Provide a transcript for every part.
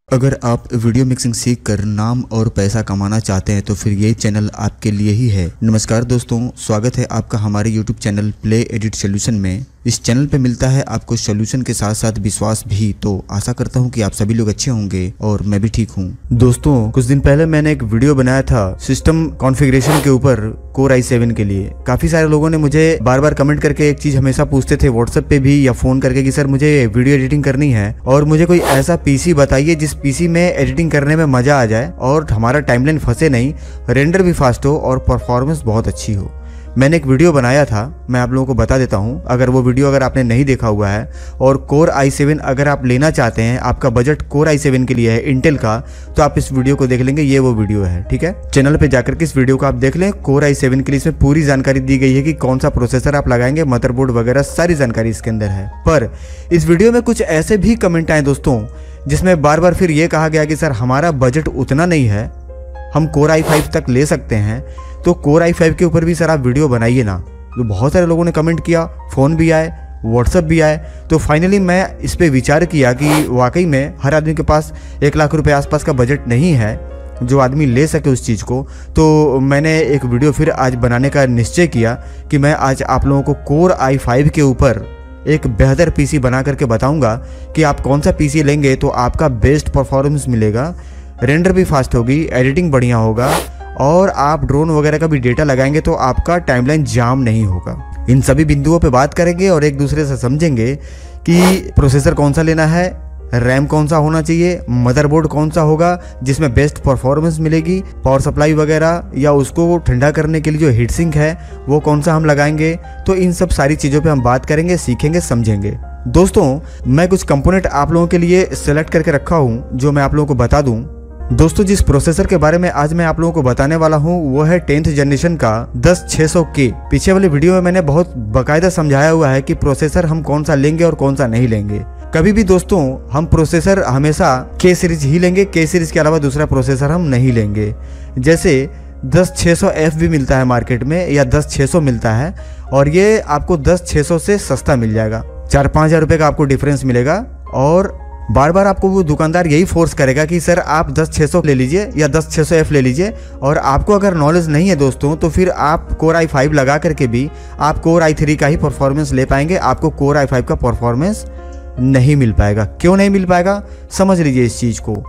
अगर आप video mixing सीख कर नाम और पैसा कमाना चाहते हैं तो फिर ये चैनल आपके लिए ही है। नमस्कार दोस्तों, स्वागत है आपका हमारे YouTube channel play edit solution में। इस चैनल पे मिलता है आपको सॉल्यूशन के साथ साथ विश्वास भी। तो आशा करता हूँ कि आप सभी लोग अच्छे होंगे और मैं भी ठीक हूँ। दोस्तों, कुछ दिन पहले मैंने एक वीडियो बनाया था सिस्टम कॉन्फ़िगरेशन के ऊपर कोर i7 के लिए। काफी सारे लोगों ने मुझे बार बार कमेंट करके एक चीज हमेशा पूछते थे व्हाट्सएप पे भी या फोन करके कि सर मुझे वीडियो एडिटिंग करनी है और मुझे कोई ऐसा पीसी बताइए जिस पीसी में एडिटिंग करने में मजा आ जाए और हमारा टाइमलाइन फंसे नहीं, रेंडर भी फास्ट हो और परफॉर्मेंस बहुत अच्छी हो। मैंने एक वीडियो बनाया था, मैं आप लोगों को बता देता हूं। अगर आपने नहीं देखा हुआ है और कोर i7 अगर आप लेना चाहते हैं, आपका बजट कोर i7 के लिए है इंटेल का, तो आप इस वीडियो को देख लेंगे। ये वो वीडियो है, ठीक है। चैनल पे जाकर के इस वीडियो को आप देख लें। कोर i7 के लिए इसमें पूरी जानकारी दी गई है कि कौन सा प्रोसेसर आप लगाएंगे, मदरबोर्ड वगैरह सारी जानकारी इसके अंदर है। पर इस वीडियो में कुछ ऐसे भी कमेंट आए दोस्तों जिसमें बार बार फिर ये कहा गया कि सर हमारा बजट उतना नहीं है, हम कोर i5 तक ले सकते हैं, तो कोर i5 के ऊपर भी सर आप वीडियो बनाइए ना। तो बहुत सारे लोगों ने कमेंट किया, फ़ोन भी आए, व्हाट्सएप भी आए। तो फाइनली मैं इस पे विचार किया कि वाकई में हर आदमी के पास 1 लाख रुपए आसपास का बजट नहीं है जो आदमी ले सके उस चीज़ को। तो मैंने एक वीडियो फिर आज बनाने का निश्चय किया कि मैं आज आप लोगों को कोर i5 के ऊपर एक बेहतर पीसी बना करके बताऊंगा कि आप कौन सा पीसी लेंगे तो आपका बेस्ट परफॉर्मेंस मिलेगा, रेंडर भी फास्ट होगी, एडिटिंग बढ़िया होगा और आप ड्रोन वगैरह का भी डेटा लगाएंगे तो आपका टाइमलाइन जाम नहीं होगा। इन सभी बिंदुओं पे बात करेंगे और एक दूसरे से समझेंगे कि प्रोसेसर कौन सा लेना है, रैम कौन सा होना चाहिए, मदरबोर्ड कौन सा होगा जिसमें बेस्ट परफॉर्मेंस मिलेगी, पावर सप्लाई वगैरह या उसको ठंडा करने के लिए जो हीट सिंक है वो कौन सा हम लगाएंगे। तो इन सब सारी चीज़ों पे हम बात करेंगे, सीखेंगे, समझेंगे। दोस्तों, मैं कुछ कंपोनेंट आप लोगों के लिए सिलेक्ट करके रखा हूँ जो मैं आप लोगों को बता दूँ। दोस्तों, जिस प्रोसेसर के बारे में आज मैं आप लोगों को बताने वाला हूं वो है 10th जनरेशन का 10600K। पीछे वाली वीडियो में मैंने बहुत बाकायदा समझाया हुआ है कि प्रोसेसर हम कौन सा लेंगे और कौन सा नहीं लेंगे। कभी भी दोस्तों हम प्रोसेसर हमेशा K सीरीज ही लेंगे, K सीरीज के अलावा दूसरा प्रोसेसर हम नहीं लेंगे। जैसे 10600F भी मिलता है मार्केट में या 10600 मिलता है और ये आपको 10600 से सस्ता मिल जाएगा। 4-5 हज़ार रुपये का आपको डिफरेंस मिलेगा और बार बार आपको वो दुकानदार यही फोर्स करेगा कि सर आप 10600 ले लीजिए या 10600F ले लीजिए। और आपको अगर नॉलेज नहीं है दोस्तों तो फिर आप कोर i5 लगा करके भी आप कोर i3 का ही परफॉर्मेंस ले पाएंगे, आपको कोर i5 का परफॉर्मेंस नहीं मिल पाएगा। क्यों नहीं मिल पाएगा, समझ लीजिए इस चीज़ को।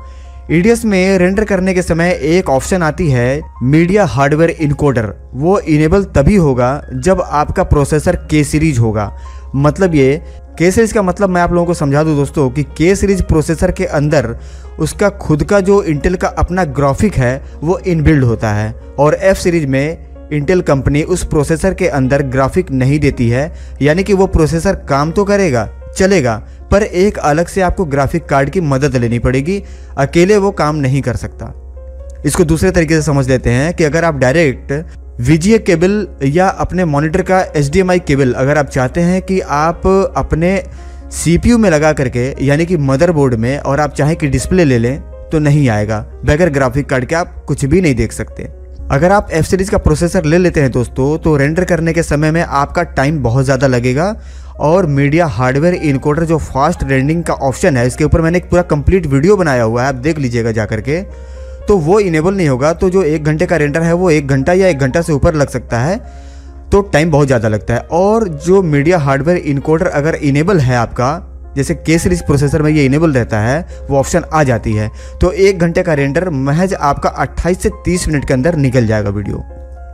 EDS में रेंडर करने के समय एक ऑप्शन आती है मीडिया हार्डवेयर इनकोडर। वो इनेबल तभी होगा जब आपका प्रोसेसर K सीरीज होगा। मतलब ये K सीरीज का मतलब मैं आप लोगों को समझा दूं दोस्तों कि K सीरीज प्रोसेसर के अंदर उसका खुद का जो इंटेल का अपना ग्राफिक है वो इनबिल्ड होता है और F सीरीज में इंटेल कंपनी उस प्रोसेसर के अंदर ग्राफिक नहीं देती है। यानी कि वो प्रोसेसर काम तो करेगा, चलेगा, पर एक अलग से आपको ग्राफिक कार्ड की मदद लेनी पड़ेगी, अकेले वो काम नहीं कर सकता। इसको दूसरे तरीके से समझ लेते हैं कि अगर आप डायरेक्ट VGA केबल या अपने मॉनिटर का HDMI केबल अगर आप चाहते हैं कि आप अपने CPU में लगा करके यानी कि मदरबोर्ड में और आप चाहें कि डिस्प्ले ले लें तो नहीं आएगा। बगैर ग्राफिक कार्ड के आप कुछ भी नहीं देख सकते। अगर आप F सीरीज का प्रोसेसर ले लेते हैं दोस्तों तो रेंडर करने के समय में आपका टाइम बहुत ज़्यादा लगेगा और मीडिया हार्डवेयर इनकोडर जो फास्ट रेंडरिंग का ऑप्शन है, इसके ऊपर मैंने एक पूरा कंप्लीट वीडियो बनाया हुआ है, आप देख लीजिएगा जा करके। तो वो इनेबल नहीं होगा तो जो 1 घंटे का रेंडर है वो 1 घंटा या 1 घंटा से ऊपर लग सकता है, तो टाइम बहुत ज़्यादा लगता है। और जो मीडिया हार्डवेयर इनकोडर अगर इनेबल है आपका, जैसे K सीरीज प्रोसेसर में ये इनेबल रहता है, वो ऑप्शन आ जाती है, तो 1 घंटे का रेंडर महज आपका 28 से 30 मिनट के अंदर निकल जाएगा वीडियो,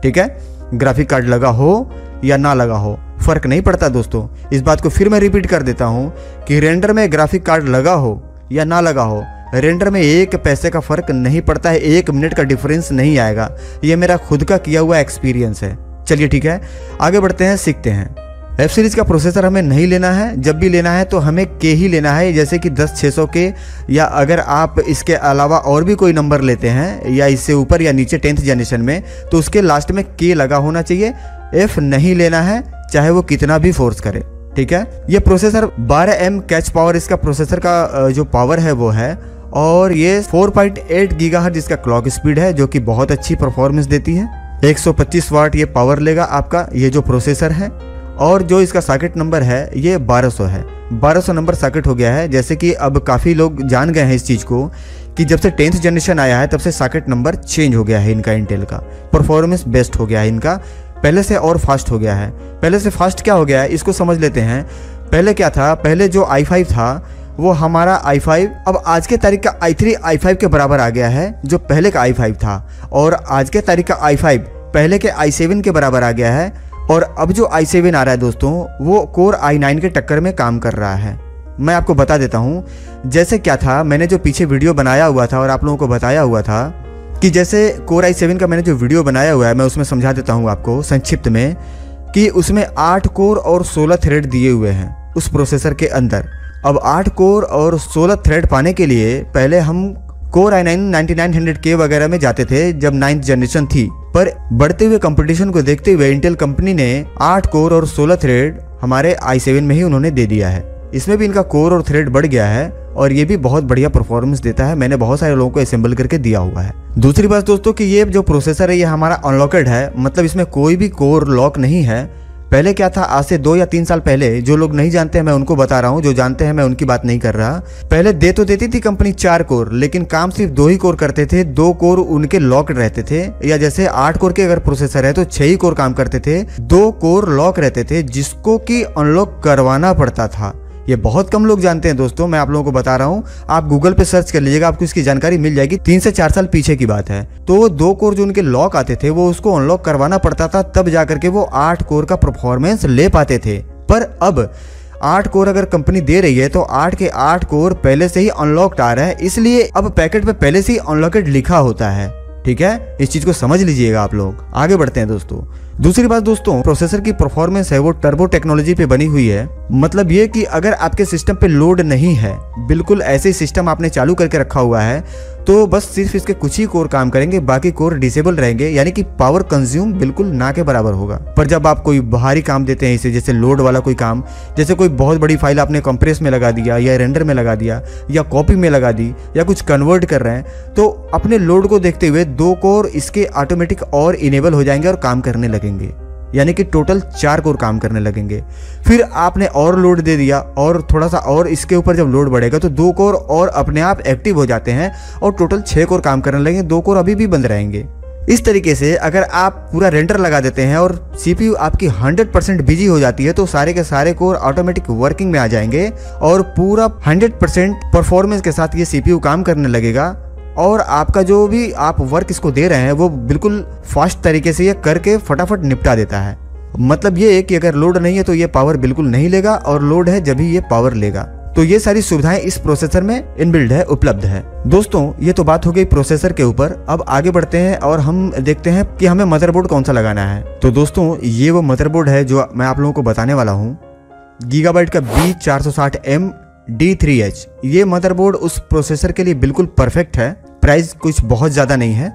ठीक है। ग्राफिक कार्ड लगा हो या ना लगा हो फर्क नहीं पड़ता दोस्तों। इस बात को फिर मैं रिपीट कर देता हूँ कि रेंडर में ग्राफिक कार्ड लगा हो या ना लगा हो, रेंडर में 1 पैसे का फर्क नहीं पड़ता है, 1 मिनट का डिफरेंस नहीं आएगा। ये मेरा खुद का किया हुआ एक्सपीरियंस है। चलिए ठीक है, आगे बढ़ते हैं, सीखते हैं। F सीरीज का प्रोसेसर हमें नहीं लेना है, जब भी लेना है तो हमें K ही लेना है, जैसे कि 10600K या अगर आप इसके अलावा और भी कोई नंबर लेते हैं या इससे ऊपर या नीचे 10th जनरेशन में, तो उसके लास्ट में K लगा होना चाहिए। F नहीं लेना है चाहे वो कितना भी फोर्स करे, ठीक है। ये प्रोसेसर 12M कैच पावर इसका प्रोसेसर का जो पावर है वो है और ये 4.8 गीगाहर्ट्ज इसका क्लॉक स्पीड है जो कि बहुत अच्छी परफॉर्मेंस देती है। 125 वाट ये पावर लेगा आपका ये जो प्रोसेसर है और जो इसका सॉकेट नंबर है ये 1200 है। 1200 नंबर सॉकेट हो गया है। जैसे कि अब काफ़ी लोग जान गए हैं इस चीज़ को कि जब से 10th जनरेशन आया है तब से सॉकेट नंबर चेंज हो गया है इनका, इंटेल का परफॉर्मेंस बेस्ट हो गया है इनका, पहले से और फास्ट हो गया है। पहले से फास्ट क्या हो गया है इसको समझ लेते हैं। पहले क्या था, पहले जो i5 था वो हमारा i5 अब आज के तारीख का i3 i5 के बराबर आ गया है जो पहले का i5 था, और आज के तारीख का i5 पहले के i7 के बराबर आ गया है। और अब जो i7 आ रहा है दोस्तों वो कोर i9 के टक्कर में काम कर रहा है। मैं आपको बता देता हूँ जैसे क्या था, मैंने जो पीछे वीडियो बनाया हुआ था और आप लोगों को बताया हुआ था कि जैसे कोर i7 का मैंने जो वीडियो बनाया हुआ है मैं उसमें समझा देता हूँ आपको संक्षिप्त में कि उसमें 8 कोर और 16 थ्रेड दिए हुए हैं उस प्रोसेसर के अंदर। अब 8 कोर और 16 थ्रेड पाने के लिए पहले हम कोर i9 9900K वगैरह में जाते थे जब 9th जनरेशन थी, पर बढ़ते हुए कंपटीशन को देखते हुए इंटेल कंपनी ने 8 कोर और 16 थ्रेड हमारे i7 में ही उन्होंने दे दिया है। इसमें भी इनका कोर और थ्रेड बढ़ गया है और ये भी बहुत बढ़िया परफॉर्मेंस देता है। मैंने बहुत सारे लोगों को असेंबल करके दिया हुआ है। दूसरी बात दोस्तों कि ये जो प्रोसेसर है ये हमारा अनलॉकेड है, मतलब इसमें कोई भी कोर लॉक नहीं है। पहले क्या था, आज से 2 या 3 साल पहले, जो लोग नहीं जानते हैं मैं उनको बता रहा हूँ, जो जानते हैं मैं उनकी बात नहीं कर रहा। पहले दे तो देती थी कंपनी 4 कोर, लेकिन काम सिर्फ 2 ही कोर करते थे। 2 कोर उनके लॉक्ड रहते थे, या जैसे 8 कोर के अगर प्रोसेसर है तो 6 ही कोर काम करते थे, 2 कोर लॉक रहते थे जिसको कि अनलॉक करवाना पड़ता था। ये बहुत कम लोग जानते हैं दोस्तों, मैं आप लोगों को बता रहा हूँ। आप गूगल पे सर्च कर लीजिएगा, आपको इसकी जानकारी मिल जाएगी। 3 से 4 साल पीछे की बात है। तो 2 कोर जो उनके लॉक आते थे वो उसको अनलॉक करवाना पड़ता था, तब जाकर के वो 8 कोर का परफॉर्मेंस ले पाते थे। पर अब 8 कोर अगर कंपनी दे रही है तो 8 के 8 कोर पहले से ही अनलॉक्ड आ रहा है, इसलिए अब पैकेट पे पहले से ही अनलॉकेड लिखा होता है। ठीक है, इस चीज को समझ लीजिएगा आप लोग। आगे बढ़ते हैं दोस्तों। दूसरी बात दोस्तों, प्रोसेसर की परफॉर्मेंस है वो टर्बो टेक्नोलॉजी पे बनी हुई है। मतलब ये कि अगर आपके सिस्टम पे लोड नहीं है, बिल्कुल ऐसे ही सिस्टम आपने चालू करके रखा हुआ है, तो बस सिर्फ इसके कुछ ही कोर काम करेंगे, बाकी कोर डिसेबल रहेंगे, यानी कि पावर कंज्यूम बिल्कुल ना के बराबर होगा। पर जब आप कोई बाहरी काम देते हैं इसे, जैसे लोड वाला कोई काम, जैसे कोई बहुत बड़ी फाइल आपने कंप्रेस में लगा दिया या रेंडर में लगा दिया या कॉपी में लगा दी या कुछ कन्वर्ट कर रहे हैं, तो अपने लोड को देखते हुए 2 कोर इसके ऑटोमेटिक और इनेबल हो जाएंगे और काम करने लगेंगे, यानी कि टोटल 4 कोर काम करने लगेंगे। फिर आपने और लोड दे दिया और थोड़ा सा और इसके ऊपर जब लोड बढ़ेगा तो 2 कोर और अपने आप एक्टिव हो जाते हैं और टोटल 6 कोर काम करने लगेंगे। 2 कोर अभी भी बंद रहेंगे। इस तरीके से अगर आप पूरा रेंडर लगा देते हैं और सीपीयू आपकी 100% बिजी हो जाती है तो सारे के सारे कोर ऑटोमेटिक वर्किंग में आ जाएंगे और पूरा 100% परफॉर्मेंस के साथ ये सीपीयू काम करने लगेगा, और आपका जो भी आप वर्क इसको दे रहे हैं वो बिल्कुल फास्ट तरीके से ये करके फटाफट निपटा देता है। मतलब ये है कि अगर लोड नहीं है तो ये पावर बिल्कुल नहीं लेगा, और लोड है जब ही ये पावर लेगा। तो ये सारी सुविधाएं इस प्रोसेसर में इनबिल्ड है, उपलब्ध है। दोस्तों ये तो बात हो गई प्रोसेसर के ऊपर। अब आगे बढ़ते हैं और हम देखते हैं कि हमें मदरबोर्ड कौन सा लगाना है। तो दोस्तों ये वो मदरबोर्ड है जो मैं आप लोगों को बताने वाला हूँ, गीगाबाइट का B460M D3H। ये मदरबोर्ड उस प्रोसेसर के लिए बिल्कुल परफेक्ट है। प्राइस कुछ बहुत ज़्यादा नहीं है।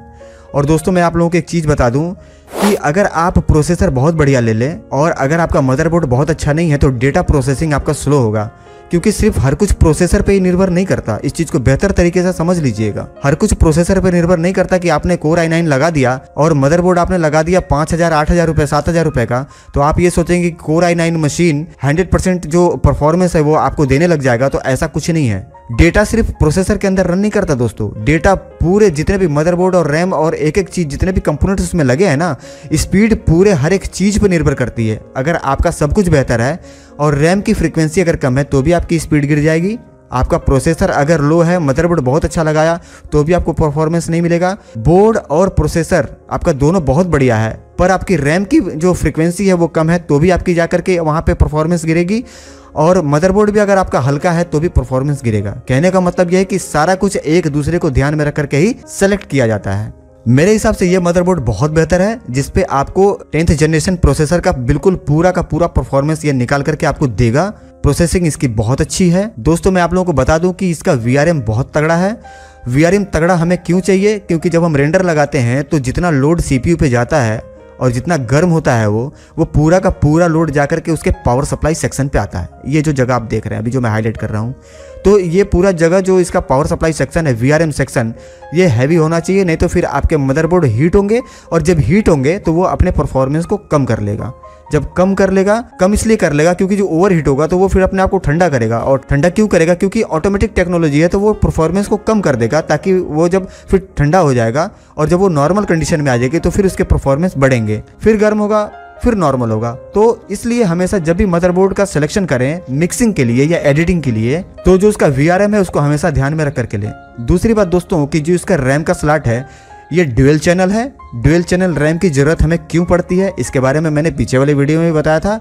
और दोस्तों मैं आप लोगों को एक चीज़ बता दूं कि अगर आप प्रोसेसर बहुत बढ़िया ले लें और अगर आपका मदरबोर्ड बहुत अच्छा नहीं है तो डेटा प्रोसेसिंग आपका स्लो होगा, क्योंकि सिर्फ हर कुछ प्रोसेसर पे ही निर्भर नहीं करता। इस चीज को बेहतर तरीके से समझ लीजिएगा। हर कुछ प्रोसेसर पे निर्भर नहीं करता कि आपने कोर i9 लगा दिया और मदरबोर्ड आपने लगा दिया 5000, 8000 रुपए, 7000 रुपए का, तो आप ये सोचेंगे कि कोर i9 मशीन 100% जो परफॉर्मेंस है वो आपको देने लग जाएगा। तो ऐसा कुछ नहीं है। डेटा सिर्फ प्रोसेसर के अंदर रन नहीं करता दोस्तों, डेटा पूरे जितने भी मदरबोर्ड और रैम और एक एक चीज जितने भी कंपोनेंट्स उसमें लगे हैं ना, स्पीड पूरे हर एक चीज पर निर्भर करती है। अगर आपका सब कुछ बेहतर है और रैम की फ्रीक्वेंसी अगर कम है तो भी आपकी स्पीड गिर जाएगी। आपका प्रोसेसर अगर लो है, मदरबोर्ड बहुत अच्छा लगाया तो भी आपको परफॉर्मेंस नहीं मिलेगा। बोर्ड और प्रोसेसर आपका दोनों बहुत बढ़िया है, पर आपकी रैम की जो फ्रीक्वेंसी है वो कम है तो भी आपकी जाकर के वहाँ पे परफॉर्मेंस गिरेगी। और मदरबोर्ड भी अगर आपका हल्का है तो भी परफॉर्मेंस गिरेगा। कहने का मतलब यह है कि सारा कुछ एक दूसरे को ध्यान में रख करके ही सेलेक्ट किया जाता है। मेरे हिसाब से यह मदरबोर्ड बहुत बेहतर है, जिसपे आपको 10th जनरेशन प्रोसेसर का बिल्कुल पूरा का पूरा परफॉर्मेंस ये निकाल करके आपको देगा। प्रोसेसिंग इसकी बहुत अच्छी है। दोस्तों मैं आप लोगों को बता दूं कि इसका VRM बहुत तगड़ा है। VRM तगड़ा हमें क्यों चाहिए? क्योंकि जब हम रेंडर लगाते हैं तो जितना लोड CPU पे जाता है और जितना गर्म होता है वो पूरा का पूरा लोड जाकर के उसके पावर सप्लाई सेक्शन पे आता है। ये जो जगह आप देख रहे हैं अभी जो मैं हाईलाइट कर रहा हूँ, तो ये पूरा जगह जो इसका पावर सप्लाई सेक्शन है, VRM सेक्शन, ये हैवी होना चाहिए, नहीं तो फिर आपके मदरबोर्ड हीट होंगे और जब हीट होंगे तो वो अपने परफॉर्मेंस को कम कर लेगा। जब कम कर लेगा, कम इसलिए कर लेगा क्योंकि जो ओवर हीट होगा तो वो फिर अपने आप को ठंडा करेगा, और ठंडा क्यों करेगा, क्योंकि ऑटोमेटिक टेक्नोलॉजी है तो वो परफॉर्मेंस को कम कर देगा, ताकि वो जब फिर ठंडा हो जाएगा और जब वो नॉर्मल कंडीशन में आ जाएगी तो फिर उसके परफॉर्मेंस बढ़ेंगे, फिर गर्म होगा, फिर नॉर्मल होगा। तो इसलिए हमेशा जब भी मदरबोर्ड का सिलेक्शन करें मिक्सिंग के लिए या एडिटिंग के लिए, तो जो उसका VRM है उसको हमेशा ध्यान में रख करके लें। दूसरी बात दोस्तों कि जो इसका रैम का स्लॉट है ये ड्यूअल चैनल है। ड्यूअल चैनल रैम की जरूरत हमें क्यों पड़ती है इसके बारे में मैंने पीछे वाले वीडियो में भी बताया था,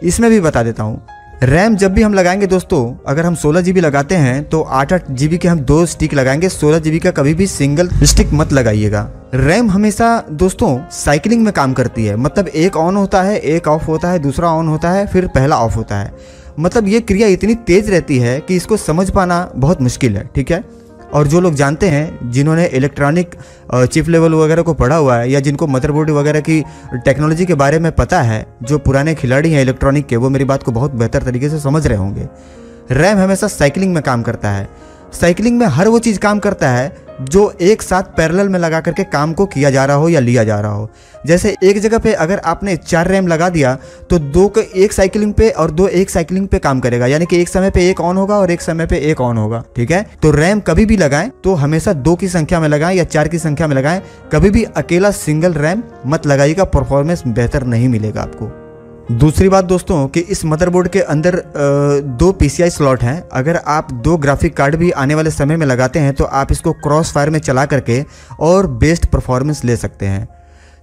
इसमें भी बता देता हूँ। रैम जब भी हम लगाएंगे दोस्तों, अगर हम 16 GB लगाते हैं तो 8-8 GB के हम 2 स्टिक लगाएंगे, 16 GB का कभी भी सिंगल स्टिक मत लगाइएगा। रैम हमेशा दोस्तों साइकिलिंग में काम करती है, मतलब एक ऑन होता है, एक ऑफ होता है, दूसरा ऑन होता है, फिर पहला ऑफ होता है। मतलब ये क्रिया इतनी तेज रहती है कि इसको समझ पाना बहुत मुश्किल है, ठीक है। और जो लोग जानते हैं, जिन्होंने इलेक्ट्रॉनिक चिप लेवल वगैरह को पढ़ा हुआ है या जिनको मदरबोर्ड वगैरह की टेक्नोलॉजी के बारे में पता है, जो पुराने खिलाड़ी हैं इलेक्ट्रॉनिक के, वो मेरी बात को बहुत बेहतर तरीके से समझ रहे होंगे। रैम हमेशा साइकिलिंग में काम करता है। साइकिलिंग में हर वो चीज़ काम करता है जो एक साथ पैरेलल में लगा करके काम को किया जा रहा हो या लिया जा रहा हो। जैसे एक जगह पे अगर आपने 4 रैम लगा दिया तो 2 को एक साइकिलिंग पे और 2 एक साइकिलिंग पे काम करेगा, यानी कि एक समय पे एक ऑन होगा और एक समय पे एक ऑन होगा, ठीक है। तो रैम कभी भी लगाएं तो हमेशा 2 की संख्या में लगाएं या 4 की संख्या में लगाएं, कभी भी अकेला सिंगल रैम मत लगाइएगा, परफॉर्मेंस बेहतर नहीं मिलेगा आपको। दूसरी बात दोस्तों कि इस मदरबोर्ड के अंदर 2 PCI स्लॉट हैं। अगर आप 2 ग्राफिक कार्ड भी आने वाले समय में लगाते हैं तो आप इसको क्रॉस फायर में चला करके और बेस्ट परफॉर्मेंस ले सकते हैं।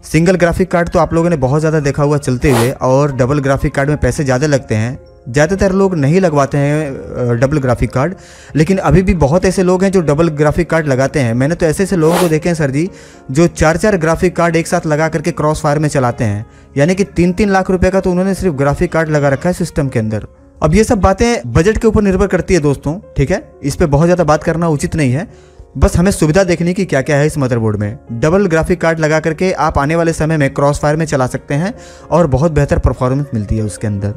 सिंगल ग्राफिक कार्ड तो आप लोगों ने बहुत ज़्यादा देखा हुआ चलते हुए, और डबल ग्राफिक कार्ड में पैसे ज़्यादा लगते हैं। ज़्यादातर लोग नहीं लगवाते हैं डबल ग्राफिक कार्ड, लेकिन अभी भी बहुत ऐसे लोग हैं जो डबल ग्राफिक कार्ड लगाते हैं। मैंने तो ऐसे ऐसे लोगों को देखे हैं सर जी, जो 4-4 ग्राफिक कार्ड एक साथ लगा करके क्रॉस फायर में चलाते हैं, यानी कि 3-3 लाख रुपए का तो उन्होंने सिर्फ ग्राफिक कार्ड लगा रखा है सिस्टम के अंदर। अब ये सब बातें बजट के ऊपर निर्भर करती है दोस्तों, ठीक है, इस पर बहुत ज़्यादा बात करना उचित नहीं है। बस हमें सुविधा देखने की क्या क्या है इस मदरबोर्ड में। डबल ग्राफिक कार्ड लगा करके आप आने वाले समय में क्रॉस फायर में चला सकते हैं और बहुत बेहतर परफॉर्मेंस मिलती है उसके अंदर।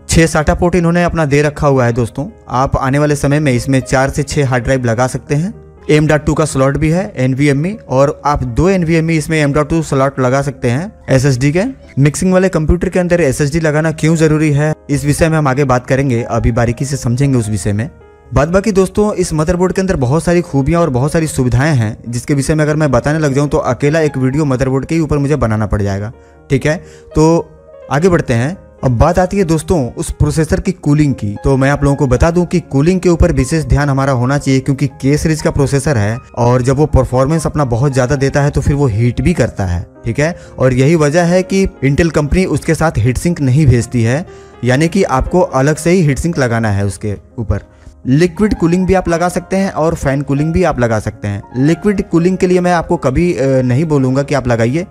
6 SATA पोर्ट इन्होंने अपना दे रखा हुआ है दोस्तों। आप आने वाले समय में इसमें 4 से 6 हार्ड ड्राइव लगा सकते हैं। M.2 का स्लॉट भी है NVMe, और आप 2 NVMe इसमें M.2 स्लॉट लगा सकते हैं SSD के। मिक्सिंग वाले कंप्यूटर के अंदर SSD लगाना क्यों जरूरी है इस विषय में हम आगे बात करेंगे, अभी बारीकी से समझेंगे उस विषय में। बाद बाकी दोस्तों इस मदरबोर्ड के अंदर बहुत सारी खूबियां और बहुत सारी सुविधाएं हैं, जिसके विषय में अगर मैं बताने लग जाऊं तो अकेला एक वीडियो मदरबोर्ड के ही ऊपर मुझे बनाना पड़ जाएगा, ठीक है। तो आगे बढ़ते हैं। अब बात आती है दोस्तों उस प्रोसेसर की कूलिंग की। तो मैं आप लोगों को बता दूं कि कूलिंग के ऊपर विशेष ध्यान हमारा होना चाहिए, क्योंकि K सीरीज का प्रोसेसर है और जब वो परफॉर्मेंस अपना बहुत ज्यादा देता है तो फिर वो हीट भी करता है, ठीक है। और यही वजह है कि इंटेल कंपनी उसके साथ हीट सिंक नहीं भेजती है, यानी कि आपको अलग से ही हीट सिंक लगाना है उसके ऊपर। लिक्विड कूलिंग भी आप लगा सकते हैं और फैन कूलिंग भी आप लगा सकते हैं। लिक्विड कूलिंग के लिए मैं आपको कभी नहीं बोलूँगा कि आप लगाइए,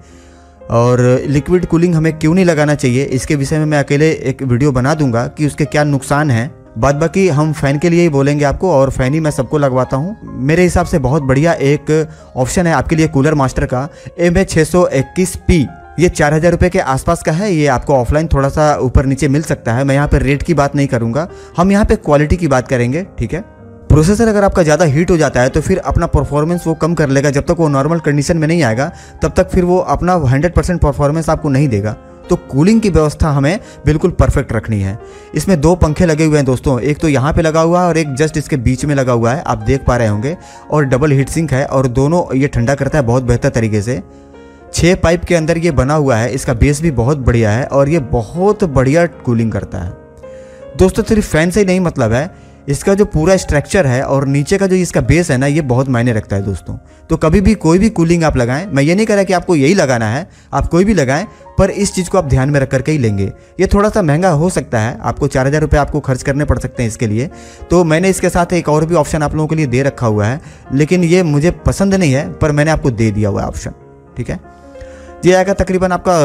और लिक्विड कूलिंग हमें क्यों नहीं लगाना चाहिए इसके विषय में मैं अकेले एक वीडियो बना दूंगा कि उसके क्या नुकसान हैं। बाद बाकी हम फ़ैन के लिए ही बोलेंगे आपको, और फ़ैन ही मैं सबको लगवाता हूँ। मेरे हिसाब से बहुत बढ़िया एक ऑप्शन है आपके लिए कूलर मास्टर का MA621P। ये 4000 रुपये के आसपास का है। ये आपको ऑफलाइन थोड़ा सा ऊपर नीचे मिल सकता है। मैं यहाँ पे रेट की बात नहीं करूँगा, हम यहाँ पे क्वालिटी की बात करेंगे, ठीक है। प्रोसेसर अगर आपका ज़्यादा हीट हो जाता है तो फिर अपना परफॉर्मेंस वो कम कर लेगा। जब तक वो नॉर्मल कंडीशन में नहीं आएगा तब तक फिर वो अपना 100% परफॉर्मेंस आपको नहीं देगा। तो कूलिंग की व्यवस्था हमें बिल्कुल परफेक्ट रखनी है। इसमें 2 पंखे लगे हुए हैं दोस्तों, एक तो यहाँ पे लगा हुआ है और एक जस्ट इसके बीच में लगा हुआ है, आप देख पा रहे होंगे। और डबल हीट सिंक है और दोनों ये ठंडा करता है बहुत बेहतर तरीके से। 6 पाइप के अंदर ये बना हुआ है। इसका बेस भी बहुत बढ़िया है और ये बहुत बढ़िया कूलिंग करता है दोस्तों। सिर्फ फैन से ही नहीं मतलब है, इसका जो पूरा स्ट्रक्चर है और नीचे का जो इसका बेस है ना, ये बहुत मायने रखता है दोस्तों। तो कभी भी कोई भी कूलिंग आप लगाएं, मैं ये नहीं कह रहा कि आपको यही लगाना है, आप कोई भी लगाएं, पर इस चीज़ को आप ध्यान में रख करके ही लेंगे। ये थोड़ा सा महंगा हो सकता है, आपको 4000 रुपये आपको खर्च करने पड़ सकते हैं इसके लिए। तो मैंने इसके साथ एक और भी ऑप्शन आप लोगों के लिए दे रखा हुआ है, लेकिन ये मुझे पसंद नहीं है, पर मैंने आपको दे दिया हुआ है ऑप्शन, ठीक है। ये आएगा तकरीबन आपका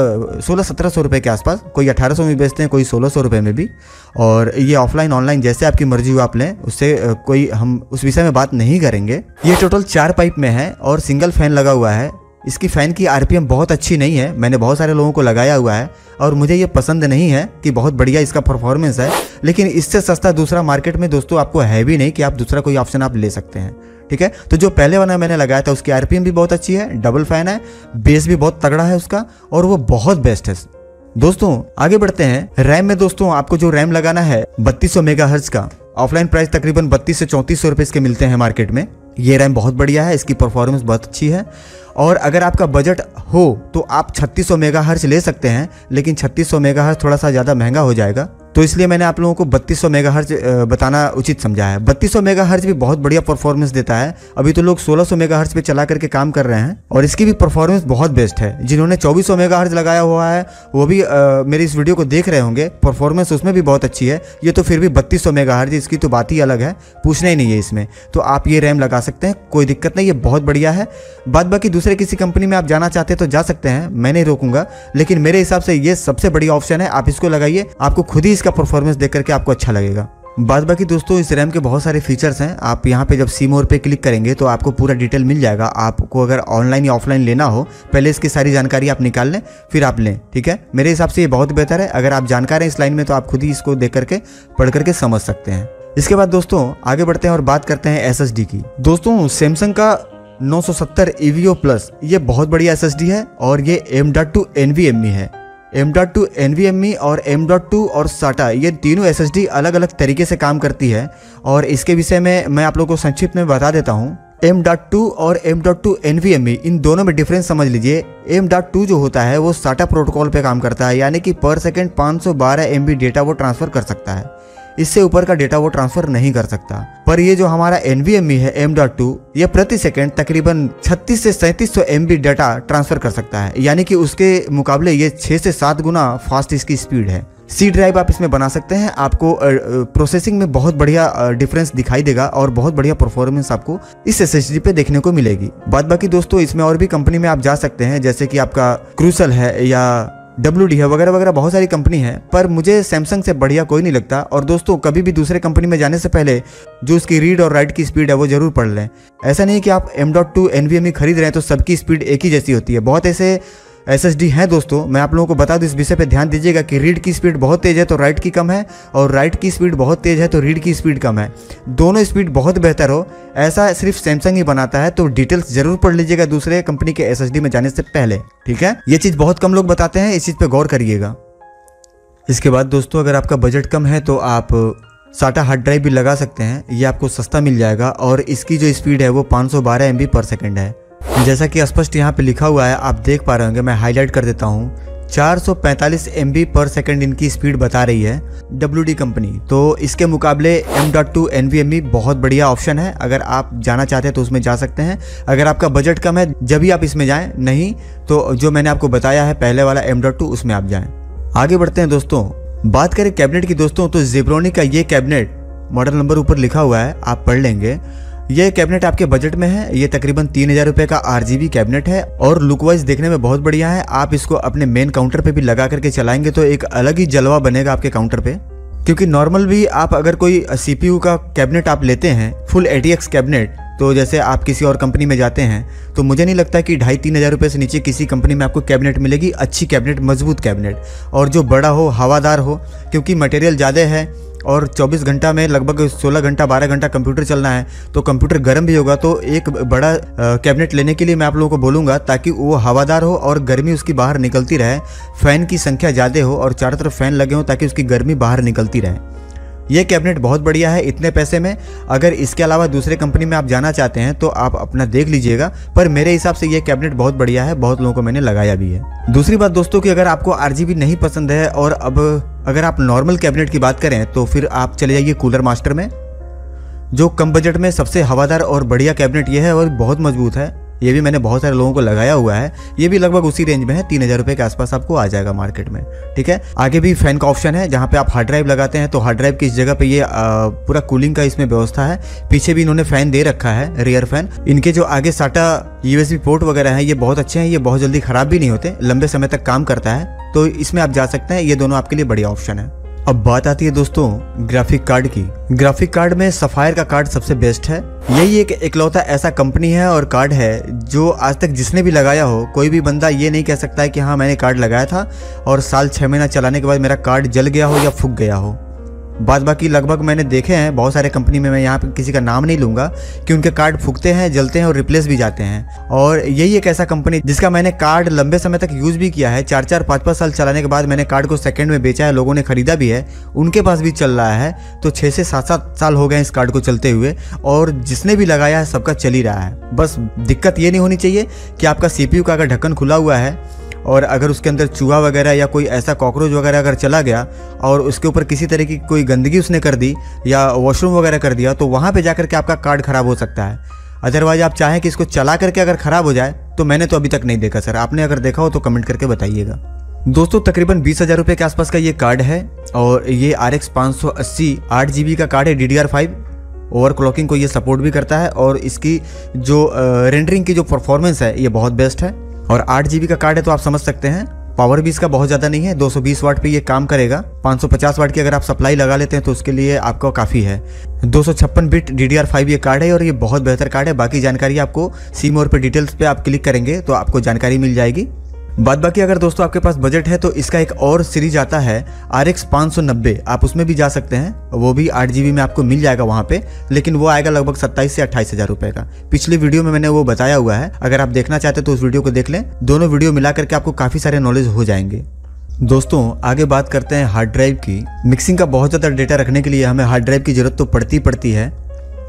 1600-1700 रुपये के आसपास। कोई 1800 में बेचते हैं, कोई 1600 रुपये में भी। और ये ऑफलाइन ऑनलाइन जैसे आपकी मर्जी हो आप लें, उससे कोई हम उस विषय में बात नहीं करेंगे। ये टोटल 4 पाइप में है और सिंगल फैन लगा हुआ है। इसकी फ़ैन की RPM बहुत अच्छी नहीं है, मैंने बहुत सारे लोगों को लगाया हुआ है और मुझे ये पसंद नहीं है कि बहुत बढ़िया इसका परफॉर्मेंस है। लेकिन इससे सस्ता दूसरा मार्केट में दोस्तों आपको है भी नहीं कि आप दूसरा कोई ऑप्शन आप ले सकते हैं, ठीक है। तो जो पहले वाला मैंने लगाया था उसकी RPM भी बहुत अच्छी है, डबल फैन है, बेस भी बहुत तगड़ा है उसका और वो बहुत बेस्ट है। दोस्तों आगे बढ़ते हैं। रैम में दोस्तों आपको जो रैम लगाना है 3200 मेगाहर्ट्ज का, ऑफलाइन प्राइस तकरीबन 32 से 3400 रुपए इसके मिलते हैं मार्केट में। ये रैम बहुत बढ़िया है, इसकी परफॉर्मेंस बहुत अच्छी है। और अगर आपका बजट हो तो आप 3600 मेगाहर्ट्ज ले सकते हैं, लेकिन 3600 मेगाहर्ट्ज थोड़ा सा ज़्यादा महंगा हो जाएगा, तो इसलिए मैंने आप लोगों को 3200 मेगाहर्ट्ज बताना उचित समझा है। 3200 मेगाहर्ट्ज भी बहुत बढ़िया परफॉर्मेंस देता है। अभी तो लोग 1600 मेगाहर्ट्ज पे चला करके काम कर रहे हैं और इसकी भी परफॉर्मेंस बहुत बेस्ट है। जिन्होंने 2400 मेगाहर्ट्ज लगाया हुआ है वो भी मेरी इस वीडियो को देख रहे होंगे, परफॉर्मेंस उसमें भी बहुत अच्छी है। ये तो फिर भी 3200 मेगाहर्ट्ज, इसकी तो बात ही अलग है, पूछना ही नहीं है इसमें। तो आप ये रैम लगा सकते हैं, कोई दिक्कत नहीं, ये बहुत बढ़िया है। बाद बाकी दूसरे किसी कंपनी में आप जाना चाहते हैं तो जा सकते हैं, मैं नहीं रोकूंगा, लेकिन मेरे हिसाब से ये सबसे बढ़िया ऑप्शन है। आप इसको लगाइए, आपको खुद ही इसका परफॉर्मेंस देख करके आपको अच्छा लगेगा। बाद बाकी दोस्तों इस रैम के बहुत सारे फीचर्स हैं। आप यहाँ पे जब सी मोर पे क्लिक करेंगे तो आपको पूरा डिटेल मिल जाएगा। आपको अगर ऑनलाइन या ऑफलाइन लेना हो, पहले इसकी सारी जानकारी आप निकाल लें फिर आप लें, ठीक है। मेरे हिसाब से ये बहुत बेहतर है। अगर आप जानकार हैं इस लाइन में तो आप खुद ही इसको देख करके पढ़ करके समझ सकते हैं। इसके बाद दोस्तों आगे बढ़ते हैं और बात करते हैं SSD की। दोस्तों सैमसंग का 970 EVO प्लस ये बहुत बढ़िया SSD है और ये M.2 NVMe है। M.2 NVMe और M.2 और SATA ये तीनों SSD अलग अलग तरीके से काम करती है और इसके विषय में मैं आप लोगों को संक्षिप्त में बता देता हूँ। M.2 और M.2 NVMe इन दोनों में डिफरेंस समझ लीजिए। M.2 जो होता है वो SATA प्रोटोकॉल पे काम करता है, यानी कि पर सेकेंड 512 MB डेटा वो ट्रांसफर कर सकता है, इससे ऊपर का डेटा वो ट्रांसफर नहीं कर सकता। पर ये जो हमारा NVMe है M.2 ये प्रति सेकंड तकरीबन 36 से 3700 MB डाटा ट्रांसफर कर सकता है, यानी कि उसके मुकाबले ये 6 से 7 गुना फास्ट इसकी स्पीड है। C ड्राइव आप इसमें बना सकते हैं, आपको प्रोसेसिंग में बहुत बढ़िया डिफरेंस दिखाई देगा और बहुत बढ़िया परफॉर्मेंस आपको इस SSD पे देखने को मिलेगी। बाद बाकी दोस्तों इसमें और भी कंपनी में आप जा सकते हैं, जैसे कि आपका क्रूसल है या WD है, वगैरह वगैरह बहुत सारी कंपनी है, पर मुझे सैमसंग से बढ़िया कोई नहीं लगता। और दोस्तों कभी भी दूसरे कंपनी में जाने से पहले जो उसकी रीड और राइट की स्पीड है वो जरूर पढ़ लें। ऐसा नहीं है कि आप M.2 NVMe खरीद रहे हैं तो सबकी स्पीड एक ही जैसी होती है। बहुत ऐसे SSD हैं दोस्तों, मैं आप लोगों को बता दूं, इस विषय पे ध्यान दीजिएगा कि रीड की स्पीड बहुत तेज है तो राइट की कम है, और राइट की स्पीड बहुत तेज है तो रीड की स्पीड कम है। दोनों स्पीड बहुत बेहतर हो ऐसा सिर्फ सैमसंग ही बनाता है, तो डिटेल्स जरूर पढ़ लीजिएगा दूसरे कंपनी के SSD में जाने से पहले, ठीक है। ये चीज़ बहुत कम लोग बताते हैं, इस चीज़ पे गौर करिएगा। इसके बाद दोस्तों अगर आपका बजट कम है तो आप SATA हार्ड ड्राइव भी लगा सकते हैं, ये आपको सस्ता मिल जाएगा और इसकी जो स्पीड है वो 512 MB पर सेकेंड है। जैसा कि स्पष्ट यहाँ पे लिखा हुआ है, आप देख पा रहे होंगे, मैं हाईलाइट कर देता हूँ। 445 MB पर सेकेंड इनकी स्पीड बता रही है WD कंपनी, तो इसके मुकाबले M.2 NVMe बहुत बढ़िया ऑप्शन है। अगर आप जाना चाहते हैं तो उसमें जा सकते हैं। अगर आपका बजट कम है जब भी आप इसमें जाएं, नहीं तो जो मैंने आपको बताया है पहले वाला M.2 उसमें आप जाएं। आगे बढ़ते हैं दोस्तों, बात करें कैबिनेट की दोस्तों, तो ज़ेब्रोनिक का ये कैबिनेट मॉडल नंबर ऊपर लिखा हुआ है, आप पढ़ लेंगे। ये कैबिनेट आपके बजट में है, ये तकरीबन 3000 रुपये का RGB कैबिनेट है और लुक वाइज देखने में बहुत बढ़िया है। आप इसको अपने मेन काउंटर पे भी लगा करके चलाएंगे तो एक अलग ही जलवा बनेगा आपके काउंटर पे, क्योंकि नॉर्मल भी आप अगर कोई CPU का कैबिनेट आप लेते हैं फुल ATX कैबिनेट, तो जैसे आप किसी और कंपनी में जाते हैं तो मुझे नहीं लगता कि 2500-3000 हज़ार रुपये से नीचे किसी कंपनी में आपको कैबिनेट मिलेगी, अच्छी कैबिनेट, मजबूत कैबिनेट, और जो बड़ा हो, हवादार हो, क्योंकि मटेरियल ज़्यादा है और 24 घंटा में लगभग 16 घंटा 12 घंटा कंप्यूटर चलना है, तो कंप्यूटर गर्म भी होगा। तो एक बड़ा कैबिनेट लेने के लिए मैं आप लोगों को बोलूँगा, ताकि वो हवादार हो और गर्मी उसकी बाहर निकलती रहे, फ़ैन की संख्या ज़्यादा हो और चारों तरफ फ़ैन लगे हों ताकि उसकी गर्मी बाहर निकलती रहे। ये कैबिनेट बहुत बढ़िया है इतने पैसे में। अगर इसके अलावा दूसरे कंपनी में आप जाना चाहते हैं तो आप अपना देख लीजिएगा, पर मेरे हिसाब से ये कैबिनेट बहुत बढ़िया है, बहुत लोगों को मैंने लगाया भी है। दूसरी बात दोस्तों कि अगर आपको RGB नहीं पसंद है और अब अगर आप नॉर्मल कैबिनेट की बात करें तो फिर आप चले जाइए कूलर मास्टर में, जो कम बजट में सबसे हवादार और बढ़िया कैबिनेट ये है और बहुत मजबूत है। ये भी मैंने बहुत सारे लोगों को लगाया हुआ है, ये भी लगभग उसी रेंज में है, 3000 रुपये के आसपास आपको आ जाएगा मार्केट में, ठीक है। आगे भी फैन का ऑप्शन है, जहाँ पे आप हार्ड ड्राइव लगाते हैं तो हार्ड ड्राइव की इस जगह पे ये पूरा कूलिंग का इसमें व्यवस्था है। पीछे भी इन्होंने फैन दे रखा है, रियर फैन। इनके जो आगे SATA USB पोर्ट वगैरह हैं ये बहुत अच्छे हैं, ये बहुत जल्दी खराब भी नहीं होते, लंबे समय तक काम करता है, तो इसमें आप जा सकते हैं। ये दोनों आपके लिए बढ़िया ऑप्शन है। अब बात आती है दोस्तों ग्राफिक कार्ड की। ग्राफिक कार्ड में सफायर का कार्ड सबसे बेस्ट है। यही एक इकलौता ऐसा कंपनी है और कार्ड है जो आज तक जिसने भी लगाया हो, कोई भी बंदा ये नहीं कह सकता है कि हाँ मैंने कार्ड लगाया था और साल 6 महीना चलाने के बाद मेरा कार्ड जल गया हो या फूक गया हो। बाद बाकी लगभग मैंने देखे हैं बहुत सारे कंपनी में, मैं यहाँ पे किसी का नाम नहीं लूँगा, कि उनके कार्ड फूकते हैं, जलते हैं और रिप्लेस भी जाते हैं। और यही एक ऐसा कंपनी जिसका मैंने कार्ड लंबे समय तक यूज़ भी किया है, 4-4, 5-5 साल चलाने के बाद मैंने कार्ड को सेकंड में बेचा है, लोगों ने खरीदा भी है, उनके पास भी चल रहा है। तो 6 से 7-7 साल हो गए इस कार्ड को चलते हुए, और जिसने भी लगाया है सबका चल ही रहा है। बस दिक्कत ये नहीं होनी चाहिए कि आपका CPU का अगर ढक्कन खुला हुआ है और अगर उसके अंदर चूहा वगैरह या कोई ऐसा कॉकरोच वगैरह अगर चला गया और उसके ऊपर किसी तरह की कोई गंदगी उसने कर दी या वॉशरूम वगैरह कर दिया, तो वहाँ पे जाकर के आपका कार्ड ख़राब हो सकता है। अदरवाइज आप चाहें कि इसको चला करके अगर ख़राब हो जाए, तो मैंने तो अभी तक नहीं देखा सर, आपने अगर देखा हो तो कमेंट करके बताइएगा। दोस्तों तकरीबन 20,000 रुपये के आसपास का ये कार्ड है और ये RX 580 8 GB का कार्ड है, DDR5 ओवरक्लॉकिंग को ये सपोर्ट भी करता है और इसकी जो रेंडरिंग की जो परफॉर्मेंस है ये बहुत बेस्ट है। और 8 GB का कार्ड है तो आप समझ सकते हैं पावर भी इसका बहुत ज़्यादा नहीं है, 220 वाट पे ये काम करेगा। 550 वाट की अगर आप सप्लाई लगा लेते हैं तो उसके लिए आपको काफ़ी है। 256 बिट DDR5 ये कार्ड है और ये बहुत बेहतर कार्ड है। बाकी जानकारी आपको सी मोर पे डिटेल्स पे आप क्लिक करेंगे तो आपको जानकारी मिल जाएगी। बाद बाकी अगर दोस्तों आपके पास बजट है तो इसका एक और सीरीज आता है RX 590, आप उसमें भी जा सकते हैं, वो भी 8 GB में आपको मिल जाएगा वहाँ पे, लेकिन वो आएगा लगभग 27 से 28 हज़ार रुपये का। पिछली वीडियो में मैंने वो बताया हुआ है, अगर आप देखना चाहते तो उस वीडियो को देख लें, दोनों वीडियो मिला करके आपको काफ़ी सारे नॉलेज हो जाएंगे। दोस्तों आगे बात करते हैं हार्ड ड्राइव की। मिक्सिंग का बहुत ज़्यादा डेटा रखने के लिए हमें हार्ड ड्राइव की ज़रूरत तो पड़ती है,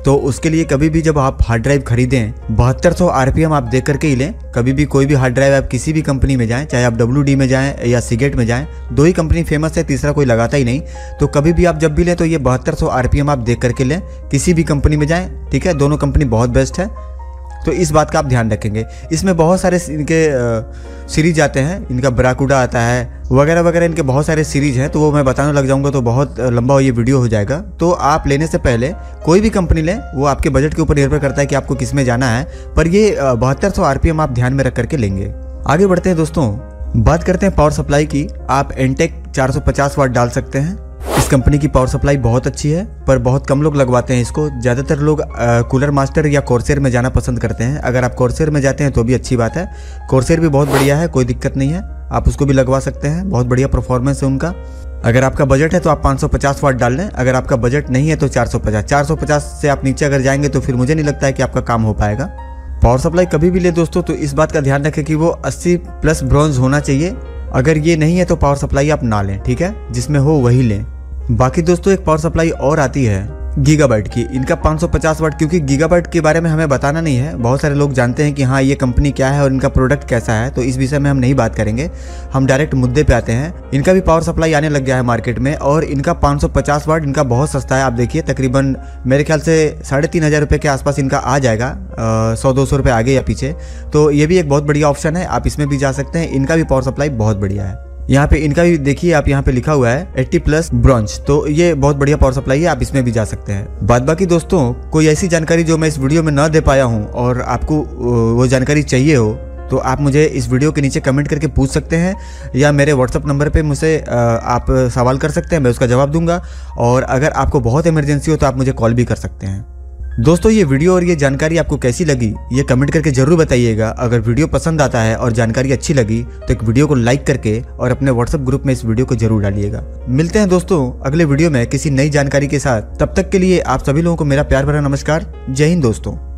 तो उसके लिए कभी भी जब आप हार्ड ड्राइव खरीदें 7200 RPM आप देख करके ही लें। कभी भी कोई भी हार्ड ड्राइव आप किसी भी कंपनी में जाएं, चाहे आप WD में जाएं या सीगेट में जाएं, 2 ही कंपनी फेमस है, तीसरा कोई लगाता ही नहीं। तो कभी भी आप जब भी लें तो ये 7200 RPM आप देख करके लें, किसी भी कंपनी में जाएं, ठीक है। दोनों कंपनी बहुत बेस्ट है, तो इस बात का आप ध्यान रखेंगे। इसमें बहुत सारे इनके सीरीज आते हैं, इनका ब्राकुडा आता है वगैरह वगैरह, इनके बहुत सारे सीरीज हैं, तो वो मैं बताने लग जाऊंगा तो बहुत लंबा ये वीडियो हो जाएगा। तो आप लेने से पहले कोई भी कंपनी लें, वो आपके बजट के ऊपर निर्भर करता है कि आपको किस में जाना है, पर ये 7200 RPM आप ध्यान में रख करके लेंगे। आगे बढ़ते हैं दोस्तों, बात करते हैं पावर सप्लाई की। आप एनटेक 450 वाट डाल सकते हैं। इस कंपनी की पावर सप्लाई बहुत अच्छी है, पर बहुत कम लोग लगवाते हैं इसको। ज़्यादातर लोग कूलर मास्टर या कॉर्सेर में जाना पसंद करते हैं। अगर आप कॉर्सेर में जाते हैं तो भी अच्छी बात है, कॉर्सेर भी बहुत बढ़िया है, कोई दिक्कत नहीं है, आप उसको भी लगवा सकते हैं, बहुत बढ़िया परफॉर्मेंस है उनका। अगर आपका बजट है तो आप 550 वाट डाल लें, अगर आपका बजट नहीं है तो 450 से आप नीचे अगर जाएंगे तो फिर मुझे नहीं लगता है कि आपका काम हो पाएगा। पावर सप्लाई कभी भी ले दोस्तों तो इस बात का ध्यान रखें कि वो 80+ ब्रॉन्ज होना चाहिए। अगर ये नहीं है तो पावर सप्लाई आप ना लें, ठीक है, जिसमें हो वही लें। बाकी दोस्तों एक पावर सप्लाई और आती है गीगाबाइट की, इनका 550 वाट, क्योंकि गीगाबाइट के बारे में हमें बताना नहीं है, बहुत सारे लोग जानते हैं कि हाँ ये कंपनी क्या है और इनका प्रोडक्ट कैसा है, तो इस विषय में हम नहीं बात करेंगे, हम डायरेक्ट मुद्दे पे आते हैं। इनका भी पावर सप्लाई आने लग गया है मार्केट में और इनका 550 वाट इनका बहुत सस्ता है। आप देखिए तकरीबन मेरे ख्याल से 3500 रुपये के आसपास इनका आ जाएगा, 100-200 रुपये आगे या पीछे, तो ये भी एक बहुत बढ़िया ऑप्शन है, आप इसमें भी जा सकते हैं। इनका भी पावर सप्लाई बहुत बढ़िया है। यहाँ पे इनका भी देखिए, आप यहाँ पे लिखा हुआ है 80+ ब्रॉन्ज, तो ये बहुत बढ़िया पावर सप्लाई है, आप इसमें भी जा सकते हैं। बाद बाकी दोस्तों कोई ऐसी जानकारी जो मैं इस वीडियो में ना दे पाया हूँ और आपको वो जानकारी चाहिए हो तो आप मुझे इस वीडियो के नीचे कमेंट करके पूछ सकते हैं या मेरे व्हाट्सअप नंबर पे मुझसे आप सवाल कर सकते हैं, मैं उसका जवाब दूंगा। और अगर आपको बहुत इमरजेंसी हो तो आप मुझे कॉल भी कर सकते हैं। दोस्तों ये वीडियो और ये जानकारी आपको कैसी लगी ये कमेंट करके जरूर बताइएगा। अगर वीडियो पसंद आता है और जानकारी अच्छी लगी तो एक वीडियो को लाइक करके और अपने व्हाट्सएप ग्रुप में इस वीडियो को जरूर डालिएगा। मिलते हैं दोस्तों अगले वीडियो में किसी नई जानकारी के साथ, तब तक के लिए आप सभी लोगों को मेरा प्यार भरा नमस्कार। जय हिंद दोस्तों।